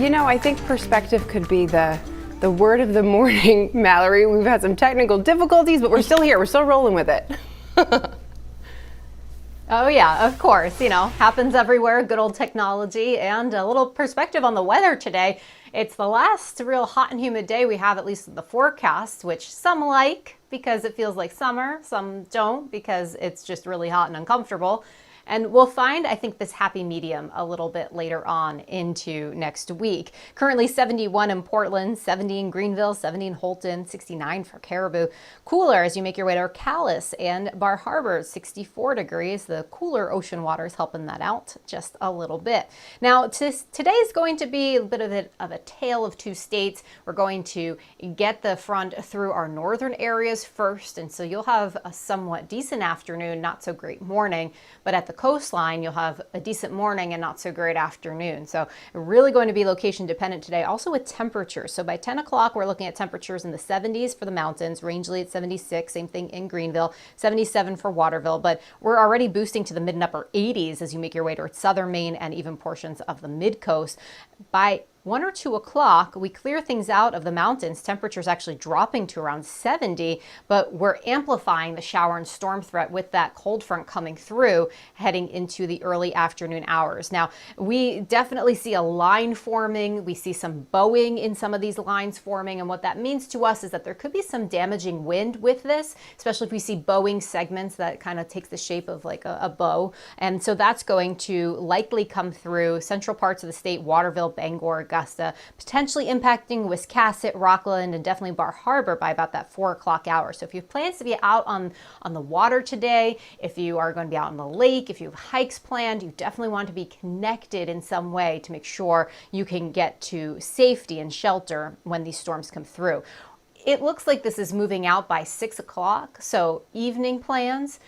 You know, I think perspective could be the word of the morning, Mallory. We've had some technical difficulties, but we're still here. We're still rolling with it. Oh yeah, of course, happens everywhere, good old technology, and a little perspective on the weather today. It's the last real hot and humid day we have, at least in the forecast, which some like because it feels like summer, some don't because it's just really hot and uncomfortable. And we'll find, I think, this happy medium a little bit later on into next week. Currently 71 in Portland, 70 in Greenville, 70 in Holton, 69 for Caribou. Cooler as you make your way to Ocala and Bar Harbor, 64 degrees. The cooler ocean water is helping that out just a little bit. Now, today is going to be a bit of a tale of two states. We're going to get the front through our northern areas first, and so you'll have a somewhat decent afternoon, not so great morning, but at the coastline, you'll have a decent morning and not so great afternoon. So really going to be location dependent today, also with temperatures. So by 10 o'clock, we're looking at temperatures in the 70s for the mountains, Rangeley at 76, same thing in Greenville, 77 for Waterville, but we're already boosting to the mid and upper 80s as you make your way towards southern Maine and even portions of the mid coast. By 1 or 2 o'clock, we clear things out of the mountains. Temperatures actually dropping to around 70, but we're amplifying the shower and storm threat with that cold front coming through, heading into the early afternoon hours. Now, we definitely see a line forming. We see some bowing in some of these lines forming, and what that means to us is that there could be some damaging wind with this, especially if we see bowing segments that kind of takes the shape of like a bow. And so that's going to likely come through central parts of the state, Waterville, Bangor, Augusta, potentially impacting Wiscasset, Rockland, and definitely Bar Harbor by about that 4 o'clock hour. So if you have plans to be out on the water today, if you are going to be out on the lake, if you have hikes planned, you definitely want to be connected in some way to make sure you can get to safety and shelter when these storms come through. It looks like this is moving out by 6 o'clock, so evening plans.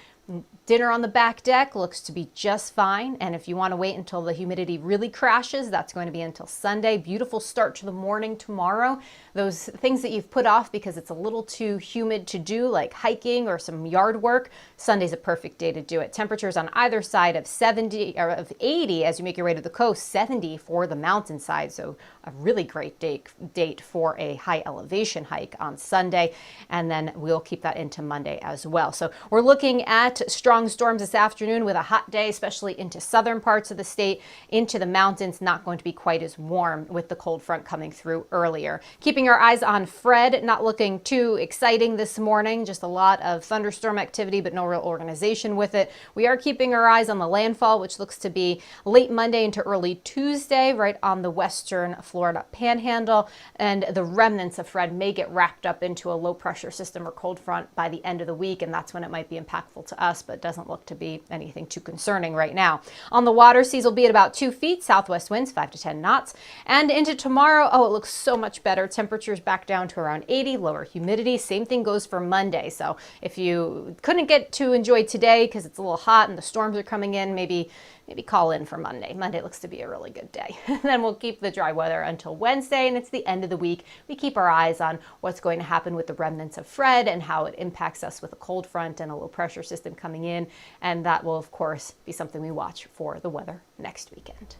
Dinner on the back deck looks to be just fine. And if you want to wait until the humidity really crashes, that's going to be until Sunday. Beautiful start to the morning tomorrow. Those things that you've put off because it's a little too humid to do, like hiking or some yard work, Sunday's a perfect day to do it. Temperatures on either side of 70 or of 80 as you make your way to the coast, 70 for the mountainside. So a really great date for a high elevation hike on Sunday. And then we'll keep that into Monday as well. So we're looking at strong storms this afternoon with a hot day, especially into southern parts of the state, into the mountains. Not going to be quite as warm with the cold front coming through earlier. Keeping our eyes on Fred, not looking too exciting this morning, just a lot of thunderstorm activity, but no real organization with it. We are keeping our eyes on the landfall, which looks to be late Monday into early Tuesday, right on the western Florida panhandle. And the remnants of Fred may get wrapped up into a low pressure system or cold front by the end of the week, and that's when it might be impactful to us, but doesn't look to be anything too concerning right now. On the water, seas will be at about 2 feet, southwest winds 5 to 10 knots. And into tomorrow, it looks so much better. Temperatures back down to around 80, lower humidity. Same thing goes for Monday. So if you couldn't get to enjoy today because it's a little hot and the storms are coming in, maybe call in for Monday. Monday looks to be a really good day. Then we'll keep the dry weather until Wednesday, and it's the end of the week. We keep our eyes on what's going to happen with the remnants of Fred and how it impacts us with a cold front and a low pressure system coming in. And that will, of course, be something we watch for the weather next weekend.